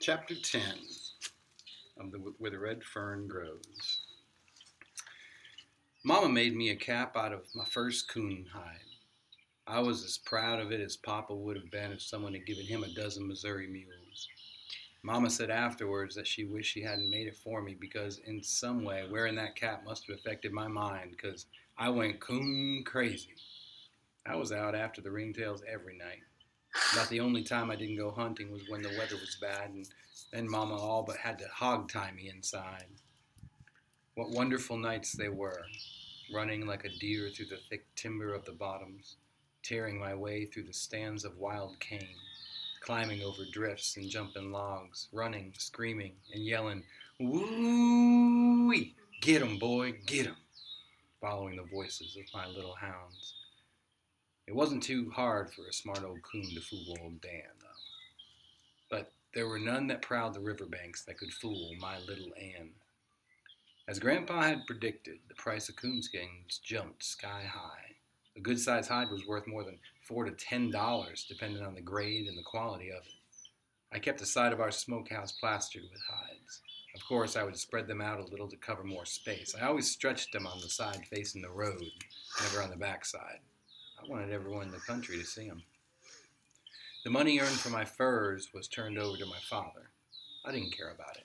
Chapter 10 Where the Red Fern Grows. Mama made me a cap out of my first coon hide. I was as proud of it as Papa would have been if someone had given him a dozen Missouri mules. Mama said afterwards that she wished she hadn't made it for me because, in some way, wearing that cap must have affected my mind because I went coon crazy. I was out after the ringtails every night. About the only time I didn't go hunting was when the weather was bad, and then Mama all but had to hog tie me inside. What wonderful nights they were, running like a deer through the thick timber of the bottoms, tearing my way through the stands of wild cane, climbing over drifts and jumping logs, running, screaming, and yelling, "Woo-wee! Get 'em, boy, get 'em!" following the voices of my little hounds. It wasn't too hard for a smart old coon to fool old Dan, though. But there were none that prowled the riverbanks that could fool my little Ann. As Grandpa had predicted, the price of coonskins jumped sky high. A good-sized hide was worth more than $4 to $10, depending on the grade and the quality of it. I kept the side of our smokehouse plastered with hides. Of course, I would spread them out a little to cover more space. I always stretched them on the side facing the road, never on the back side. I wanted everyone in the country to see them. The money earned from my furs was turned over to my father. I didn't care about it.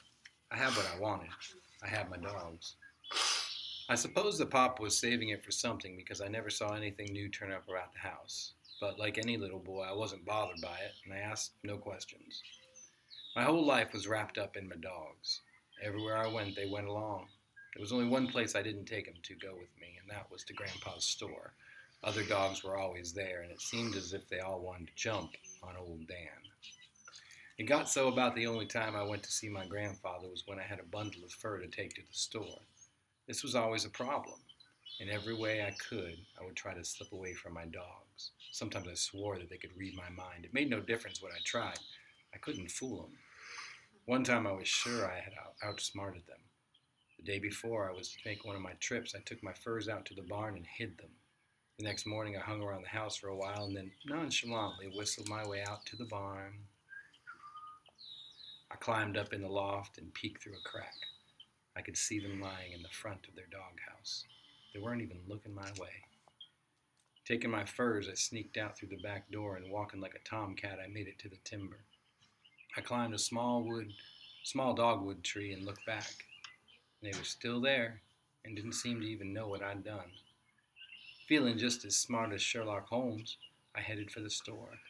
I had what I wanted. I had my dogs. I suppose the pop was saving it for something because I never saw anything new turn up around the house. But like any little boy, I wasn't bothered by it, and I asked no questions. My whole life was wrapped up in my dogs. Everywhere I went, they went along. There was only one place I didn't take them to go with me, and that was to Grandpa's store. Other dogs were always there, and it seemed as if they all wanted to jump on old Dan. It got so about the only time I went to see my grandfather was when I had a bundle of fur to take to the store. This was always a problem. In every way I could, I would try to slip away from my dogs. Sometimes I swore that they could read my mind. It made no difference what I tried. I couldn't fool them. One time I was sure I had outsmarted them. The day before I was to make one of my trips, I took my furs out to the barn and hid them. The next morning I hung around the house for a while and then nonchalantly whistled my way out to the barn. I climbed up in the loft and peeked through a crack. I could see them lying in the front of their doghouse. They weren't even looking my way. Taking my furs, I sneaked out through the back door and walking like a tomcat, I made it to the timber. I climbed a small dogwood tree and looked back. They were still there and didn't seem to even know what I'd done. Feeling just as smart as Sherlock Holmes, I headed for the store.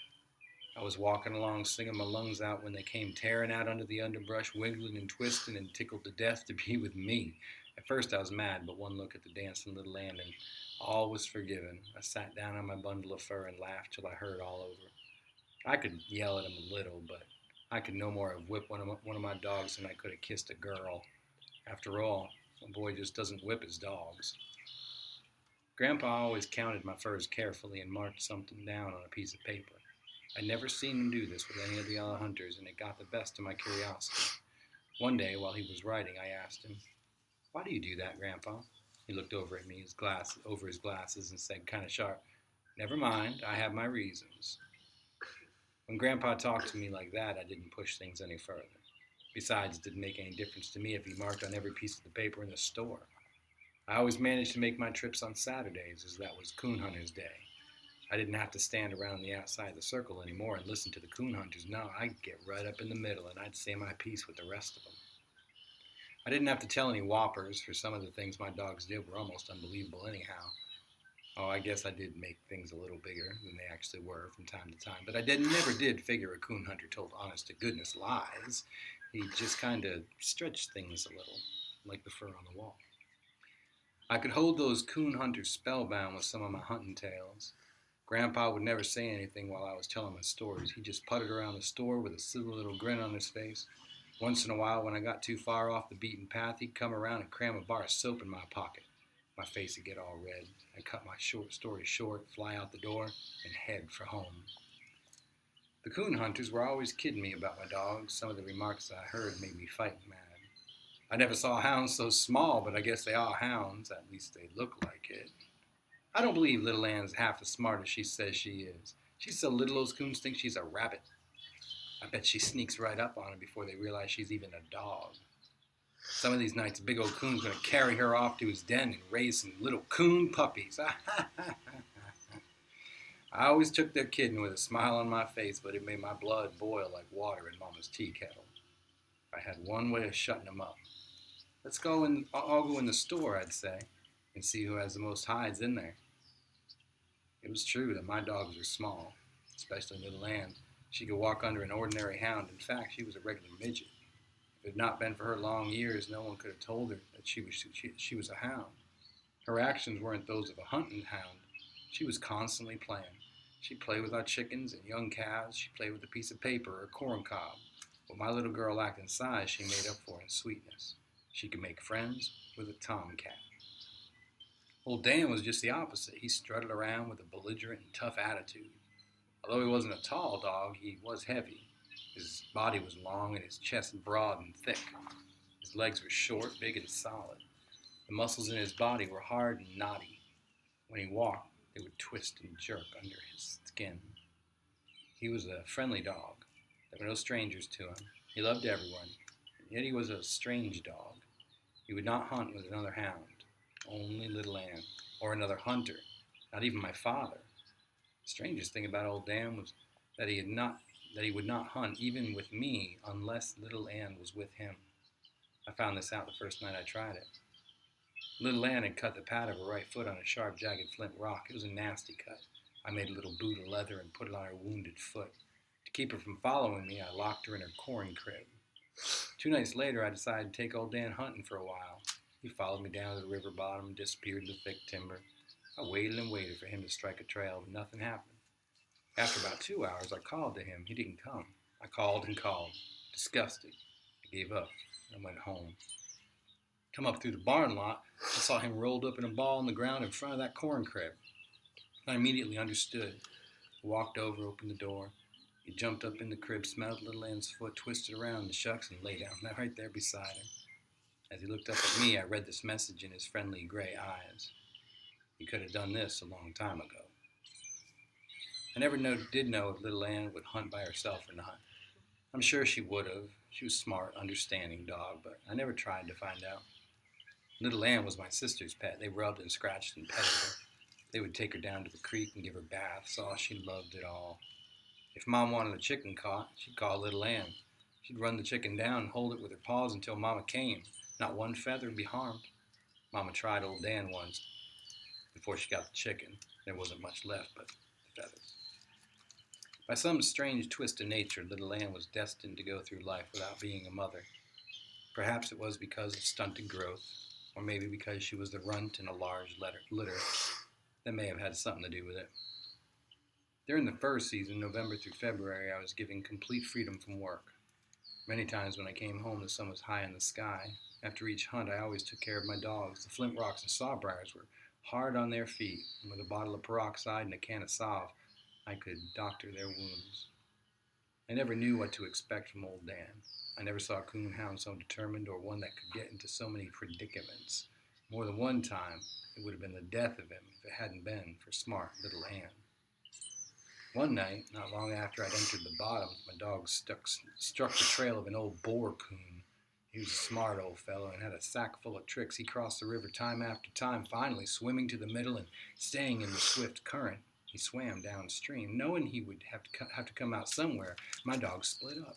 I was walking along singing my lungs out when they came tearing out under the underbrush, wiggling and twisting and tickled to death to be with me. At first I was mad, but one look at the dancing little lamb and all was forgiven. I sat down on my bundle of fur and laughed till I heard all over. I could yell at him a little, but I could no more have whipped one of my dogs than I could have kissed a girl. After all, a boy just doesn't whip his dogs. Grandpa always counted my furs carefully and marked something down on a piece of paper. I'd never seen him do this with any of the other hunters, and it got the best of my curiosity. One day, while he was writing, I asked him, "Why do you do that, Grandpa?" He looked over at me, over his glasses, and said, kind of sharp, "Never mind, I have my reasons." When Grandpa talked to me like that, I didn't push things any further. Besides, it didn't make any difference to me if he marked on every piece of the paper in the store. I always managed to make my trips on Saturdays, as that was coon hunter's day. I didn't have to stand around the outside of the circle anymore and listen to the coon hunters. No, I'd get right up in the middle and I'd say my piece with the rest of them. I didn't have to tell any whoppers, for some of the things my dogs did were almost unbelievable anyhow. Oh, I guess I did make things a little bigger than they actually were from time to time, but I never did figure a coon hunter told honest-to-goodness lies. He just kind of stretched things a little, like the fur on the wall. I could hold those coon hunters spellbound with some of my hunting tales. Grandpa would never say anything while I was telling my stories. He just puttered around the store with a silly little grin on his face. Once in a while, when I got too far off the beaten path, he'd come around and cram a bar of soap in my pocket. My face would get all red. I'd cut my short story short, fly out the door, and head for home. The coon hunters were always kidding me about my dogs. Some of the remarks I heard made me fighting mad. I never saw hounds so small, but I guess they are hounds. At least they look like it. I don't believe little Ann's half as smart as she says she is. She's so little those coons think she's a rabbit. I bet she sneaks right up on him before they realize she's even a dog. Some of these nights, a big old coon's going to carry her off to his den and raise some little coon puppies. I always took their kidding with a smile on my face, but it made my blood boil like water in Mama's tea kettle. I had one way of shutting them up. Let's go and I'll go in the store, I'd say, and see who has the most hides in there. It was true that my dogs were small, especially Little Ann. She could walk under an ordinary hound. In fact, she was a regular midget. If it had not been for her long years, no one could have told her that she was a hound. Her actions weren't those of a hunting hound. She was constantly playing. She'd play with our chickens and young calves. She'd play with a piece of paper or a corn cob. What my little girl lacked in size, she made up for in sweetness. She could make friends with a tomcat. Old Dan was just the opposite. He strutted around with a belligerent and tough attitude. Although he wasn't a tall dog, he was heavy. His body was long and his chest broad and thick. His legs were short, big, and solid. The muscles in his body were hard and knotty. When he walked, they would twist and jerk under his skin. He was a friendly dog. There were no strangers to him. He loved everyone, yet he was a strange dog. He would not hunt with another hound, only Little Ann, or another hunter, not even my father. The strangest thing about old Dan was that he would not hunt even with me unless Little Ann was with him. I found this out the first night I tried it. Little Ann had cut the pad of her right foot on a sharp, jagged flint rock. It was a nasty cut. I made a little boot of leather and put it on her wounded foot. To keep her from following me, I locked her in her corn crib. 2 nights later, I decided to take old Dan hunting for a while. He followed me down to the river bottom and disappeared in the thick timber. I waited and waited for him to strike a trail, but nothing happened. After about 2 hours, I called to him. He didn't come. I called and called. Disgusted, I gave up and went home. Come up through the barn lot, I saw him rolled up in a ball on the ground in front of that corn crib. I immediately understood. I walked over, opened the door. He jumped up in the crib, smelled Little Ann's foot, twisted around in the shucks, and lay down right there beside her. As he looked up at me, I read this message in his friendly gray eyes. He could have done this a long time ago. I never did know if Little Ann would hunt by herself or not. I'm sure she would have. She was a smart, understanding dog, but I never tried to find out. Little Ann was my sister's pet. They rubbed and scratched and petted her. They would take her down to the creek and give her baths. Oh, she loved it all. If Mom wanted a chicken caught, she'd call Little Ann. She'd run the chicken down and hold it with her paws until Mama came. Not one feather would be harmed. Mama tried old Dan once before she got the chicken. There wasn't much left but the feathers. By some strange twist of nature, Little Ann was destined to go through life without being a mother. Perhaps it was because of stunted growth, or maybe because she was the runt in a large litter. That may have had something to do with it. During the fur season, November through February, I was given complete freedom from work. Many times when I came home, the sun was high in the sky. After each hunt, I always took care of my dogs. The flint rocks and sawbriars were hard on their feet, and with a bottle of peroxide and a can of salve, I could doctor their wounds. I never knew what to expect from old Dan. I never saw a coonhound so determined or one that could get into so many predicaments. More than one time, it would have been the death of him if it hadn't been for smart Little Ann. One night, not long after I'd entered the bottoms, my dog struck the trail of an old boar coon. He was a smart old fellow and had a sack full of tricks. He crossed the river time after time, finally swimming to the middle and staying in the swift current. He swam downstream. Knowing he would have to come out somewhere, my dogs split up.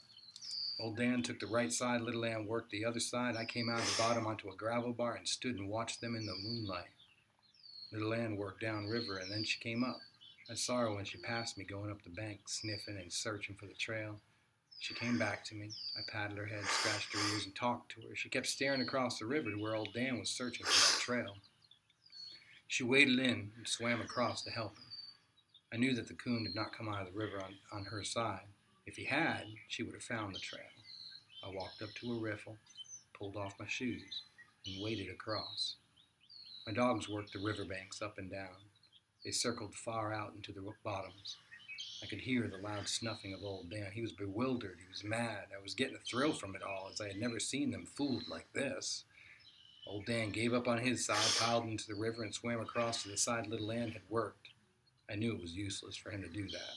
Old Dan took the right side, Little Ann worked the other side. I came out of the bottom onto a gravel bar and stood and watched them in the moonlight. Little Ann worked downriver and then she came up. I saw her when she passed me going up the bank, sniffing and searching for the trail. She came back to me. I patted her head, scratched her ears, and talked to her. She kept staring across the river to where old Dan was searching for that trail. She waded in and swam across to help him. I knew that the coon had not come out of the river on her side. If he had, she would have found the trail. I walked up to a riffle, pulled off my shoes, and waded across. My dogs worked the riverbanks up and down. They circled far out into the bottoms. I could hear the loud snuffing of old Dan. He was bewildered. He was mad. I was getting a thrill from it all, as I had never seen them fooled like this. Old Dan gave up on his side, piled into the river, and swam across to the side Little Ann had worked. I knew it was useless for him to do that.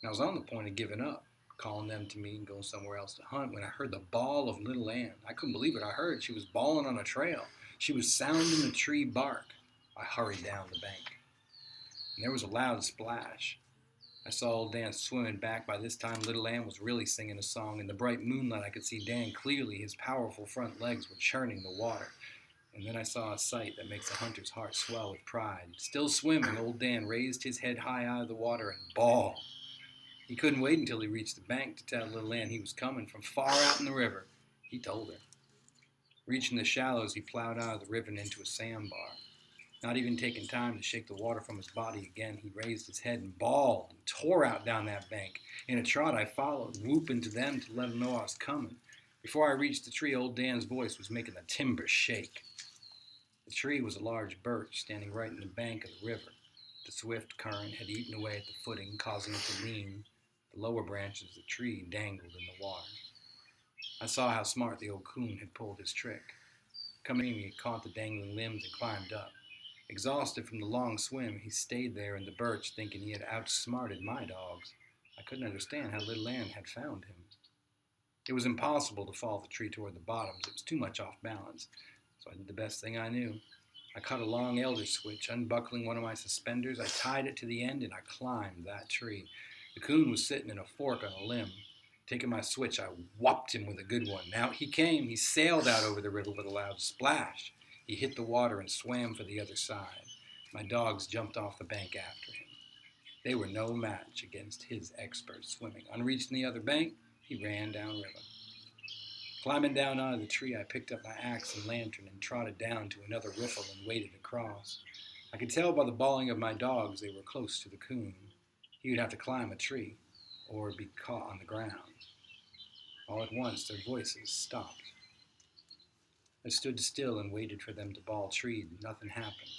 And I was on the point of giving up. calling them to me and going somewhere else to hunt when I heard the bawl of little Ann. I couldn't believe what I heard. She was bawling on a trail. She was sounding the tree bark. I hurried down the bank, and there was a loud splash. I saw old Dan swimming back. By this time, little Ann was really singing a song. In the bright moonlight, I could see Dan clearly. His powerful front legs were churning the water. And then I saw a sight that makes a hunter's heart swell with pride. Still swimming, old Dan raised his head high out of the water and bawled. He couldn't wait until he reached the bank to tell little Ann he was coming from far out in the river. He told her. Reaching the shallows, he plowed out of the river and into a sandbar. Not even taking time to shake the water from his body again, he raised his head and bawled and tore out down that bank. In a trot, I followed, whooping to them to let them know I was coming. Before I reached the tree, old Dan's voice was making the timber shake. The tree was a large birch standing right in the bank of the river. The swift current had eaten away at the footing, causing it to lean. The lower branches of the tree dangled in the water. I saw how smart the old coon had pulled his trick. Coming in, he caught the dangling limbs and climbed up. Exhausted from the long swim, he stayed there in the birch, thinking he had outsmarted my dogs. I couldn't understand how little Ann had found him. It was impossible to follow the tree toward the bottoms. It was too much off balance. So I did the best thing I knew. I cut a long elder switch, unbuckling one of my suspenders. I tied it to the end, and I climbed that tree. The coon was sitting in a fork on a limb. Taking my switch, I whopped him with a good one. Out he came. He sailed out over the river with a loud splash. He hit the water and swam for the other side. My dogs jumped off the bank after him. They were no match against his expert swimming. On reaching the other bank, he ran downriver. Climbing down out of the tree, I picked up my axe and lantern and trotted down to another riffle and waded across. I could tell by the bawling of my dogs they were close to the coon. He would have to climb a tree or be caught on the ground. All at once, their voices stopped. I stood still and waited for them to bawl treed. Nothing happened.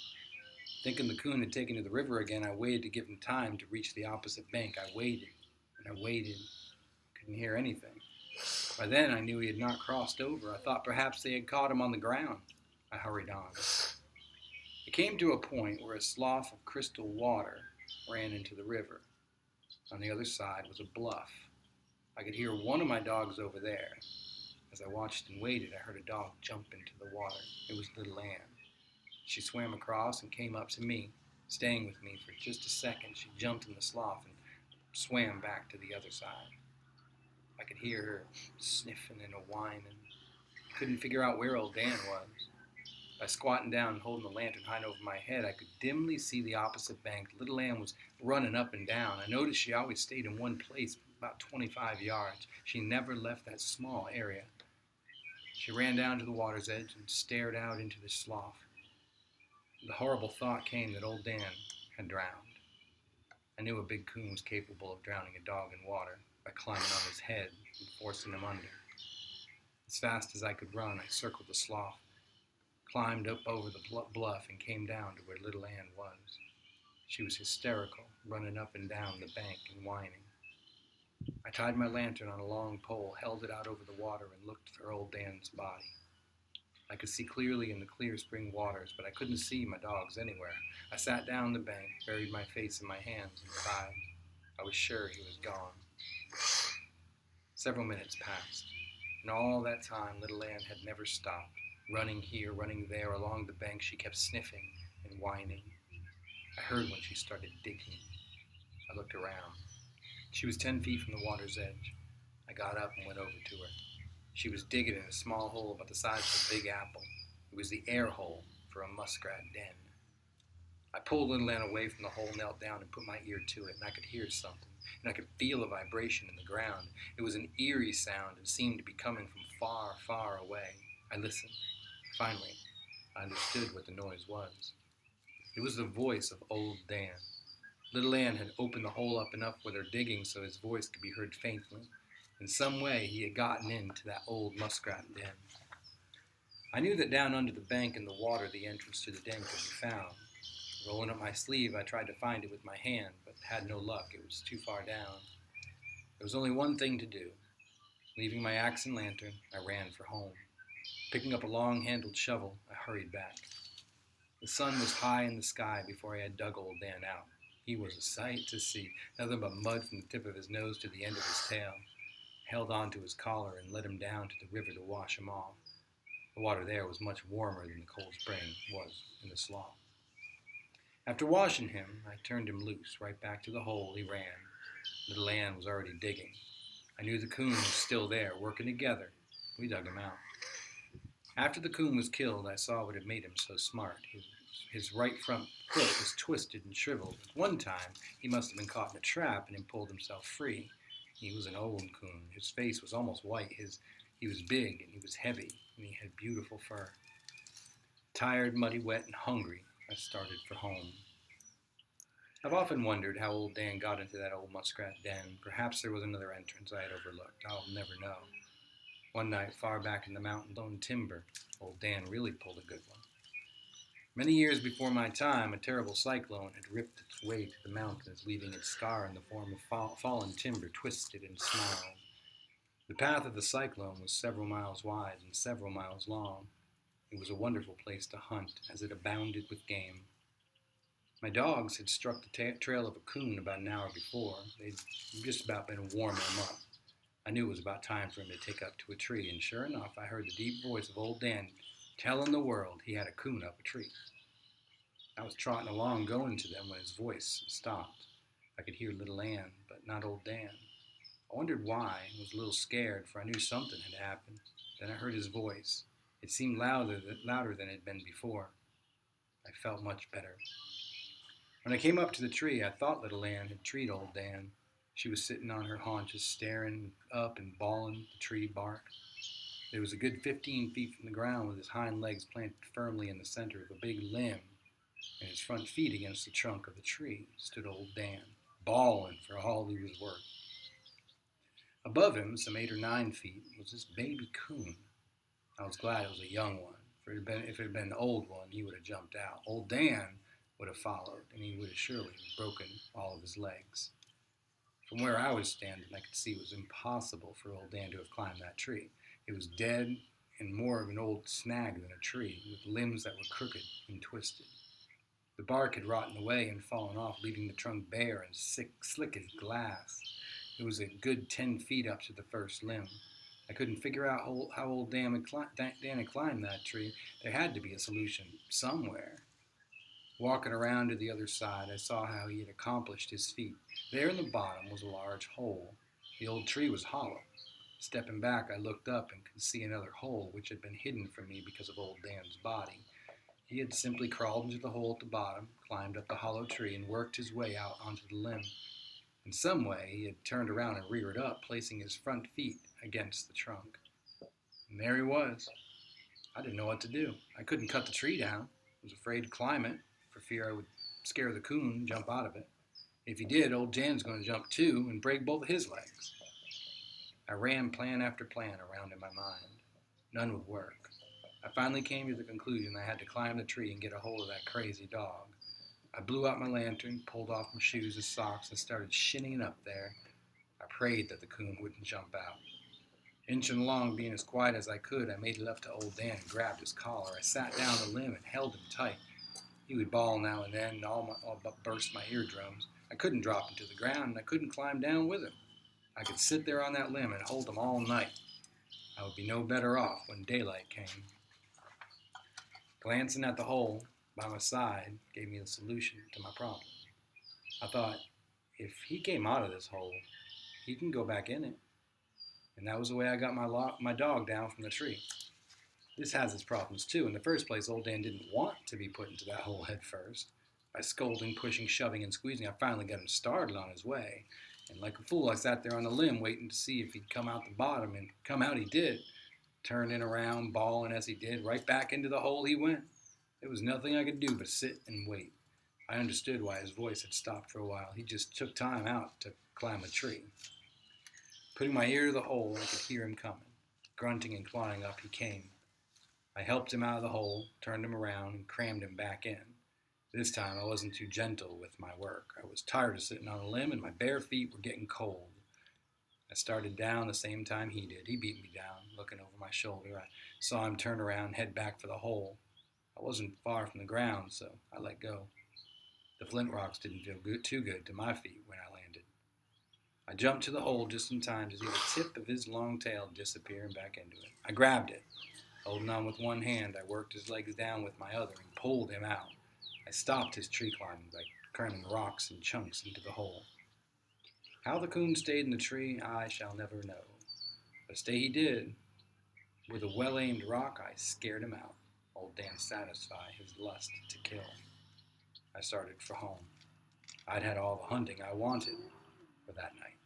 Thinking the coon had taken to the river again, I waited to give him time to reach the opposite bank. I waited, and I waited. Couldn't hear anything. By then, I knew he had not crossed over. I thought perhaps they had caught him on the ground. I hurried on. It came to a point where a slough of crystal water ran into the river. On the other side was a bluff. I could hear one of my dogs over there. As I watched and waited, I heard a dog jump into the water. It was little Ann. She swam across and came up to me, staying with me for just a second. She jumped in the slough and swam back to the other side. I could hear her sniffing and a whining. I couldn't figure out where old Dan was. By squatting down and holding the lantern high over my head, I could dimly see the opposite bank. Little Ann was running up and down. I noticed she always stayed in one place, about 25 yards. She never left that small area. She ran down to the water's edge and stared out into the slough. The horrible thought came that old Dan had drowned. I knew a big coon was capable of drowning a dog in water by climbing on his head and forcing him under. As fast as I could run, I circled the slough, climbed up over the bluff, and came down to where little Ann was. She was hysterical, running up and down the bank and whining. I tied my lantern on a long pole, held it out over the water, and looked for old Dan's body. I could see clearly in the clear spring waters, but I couldn't see my dogs anywhere. I sat down on the bank, buried my face in my hands, and cried. I was sure he was gone. Several minutes passed, and all that time little Ann had never stopped. Running here, running there, along the bank, she kept sniffing and whining. I heard when she started digging. I looked around. She was 10 feet from the water's edge. I got up and went over to her. She was digging in a small hole about the size of a big apple. It was the air hole for a muskrat den. I pulled little Ann away from the hole, knelt down, and put my ear to it, and I could hear something, and I could feel a vibration in the ground. It was an eerie sound and seemed to be coming from far, far away. I listened. Finally, I understood what the noise was. It was the voice of old Dan. Little Ann had opened the hole up enough with her digging so his voice could be heard faintly. In some way, he had gotten into that old muskrat den. I knew that down under the bank in the water, the entrance to the den could be found. Rolling up my sleeve, I tried to find it with my hand, but had no luck. It was too far down. There was only one thing to do. Leaving my axe and lantern, I ran for home. Picking up a long-handled shovel, I hurried back. The sun was high in the sky before I had dug old Dan out. He was a sight to see, nothing but mud from the tip of his nose to the end of his tail. I held on to his collar and led him down to the river to wash him off. The water there was much warmer than the cold spring was in the slough. After washing him, I turned him loose. Right back to the hole he ran. Little Ann was already digging. I knew the coon was still there, working together. We dug him out. After the coon was killed, I saw what had made him so smart. His right front foot was twisted and shriveled. At one time, he must have been caught in a trap and had pulled himself free. He was an old coon. His face was almost white. He was big and he was heavy, and he had beautiful fur. Tired, muddy, wet, and hungry, I started for home. I've often wondered how old Dan got into that old muskrat den. Perhaps there was another entrance I had overlooked. I'll never know. One night, far back in the mountain-lone timber, old Dan really pulled a good one. Many years before my time, a terrible cyclone had ripped its way to the mountains, leaving its scar in the form of fallen timber, twisted and snarled. The path of the cyclone was several miles wide and several miles long. It was a wonderful place to hunt, as it abounded with game. My dogs had struck the trail of a coon about an hour before. They'd just about been warming him up. I knew it was about time for him to take up to a tree, and sure enough, I heard the deep voice of old Dan telling the world he had a coon up a tree. I was trotting along going to them when his voice stopped. I could hear little Ann, but not old Dan. I wondered why and was a little scared, for I knew something had happened. Then I heard his voice. It seemed louder than it had been before. I felt much better. When I came up to the tree, I thought little Ann had treed old Dan. She was sitting on her haunches, staring up and bawling the tree bark. There was a good 15 feet from the ground, with his hind legs planted firmly in the center of a big limb, and his front feet against the trunk of the tree, stood old Dan, bawling for all he was worth. Above him, some 8 or 9 feet, was this baby coon. I was glad it was a young one, for if it had been an old one, he would have jumped out. Old Dan would have followed, and he would have surely broken all of his legs. From where I was standing, I could see it was impossible for old Dan to have climbed that tree. It was dead and more of an old snag than a tree, with limbs that were crooked and twisted. The bark had rotten away and fallen off, leaving the trunk bare and slick as glass. It was a good 10 feet up to the first limb. I couldn't figure out how old Dan had climbed that tree. There had to be a solution somewhere. Walking around to the other side, I saw how he had accomplished his feat. There in the bottom was a large hole. The old tree was hollow. Stepping back, I looked up and could see another hole, which had been hidden from me because of old Dan's body. He had simply crawled into the hole at the bottom, climbed up the hollow tree, and worked his way out onto the limb. In some way, he had turned around and reared up, placing his front feet against the trunk. And there he was. I didn't know what to do. I couldn't cut the tree down. I was afraid to climb it, for fear I would scare the coon and jump out of it. If he did, old Dan's going to jump too and break both of his legs. I ran plan after plan around in my mind. None would work. I finally came to the conclusion I had to climb the tree and get a hold of that crazy dog. I blew out my lantern, pulled off my shoes and socks, and started shinning up there. I prayed that the coon wouldn't jump out. Inching along, being as quiet as I could, I made it up to old Dan and grabbed his collar. I sat down the limb and held him tight. He would bawl now and then, and all but burst my eardrums. I couldn't drop him to the ground, and I couldn't climb down with him. I could sit there on that limb and hold him all night. I would be no better off when daylight came. Glancing at the hole by my side gave me the solution to my problem. I thought, if he came out of this hole, he can go back in it. And that was the way I got my dog down from the tree. This has its problems too. In the first place, old Dan didn't want to be put into that hole head first. By scolding, pushing, shoving, and squeezing, I finally got him started on his way. And like a fool, I sat there on the limb waiting to see if he'd come out the bottom, and come out he did. Turning around, bawling as he did, right back into the hole he went. There was nothing I could do but sit and wait. I understood why his voice had stopped for a while. He just took time out to climb a tree. Putting my ear to the hole, I could hear him coming. Grunting and clawing up, he came. I helped him out of the hole, turned him around, and crammed him back in. This time I wasn't too gentle with my work. I was tired of sitting on a limb, and my bare feet were getting cold. I started down the same time he did. He beat me down, looking over my shoulder. I saw him turn around and head back for the hole. I wasn't far from the ground, so I let go. The flint rocks didn't feel too good to my feet when I landed. I jumped to the hole just in time to see the tip of his long tail disappear and back into it. I grabbed it. Holding on with one hand, I worked his legs down with my other and pulled him out. I stopped his tree climbing by cramming rocks and chunks into the hole. How the coon stayed in the tree, I shall never know. But stay he did. With a well-aimed rock, I scared him out. Old Dan satisfied his lust to kill. I started for home. I'd had all the hunting I wanted for that night.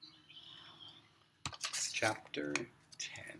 Chapter 10.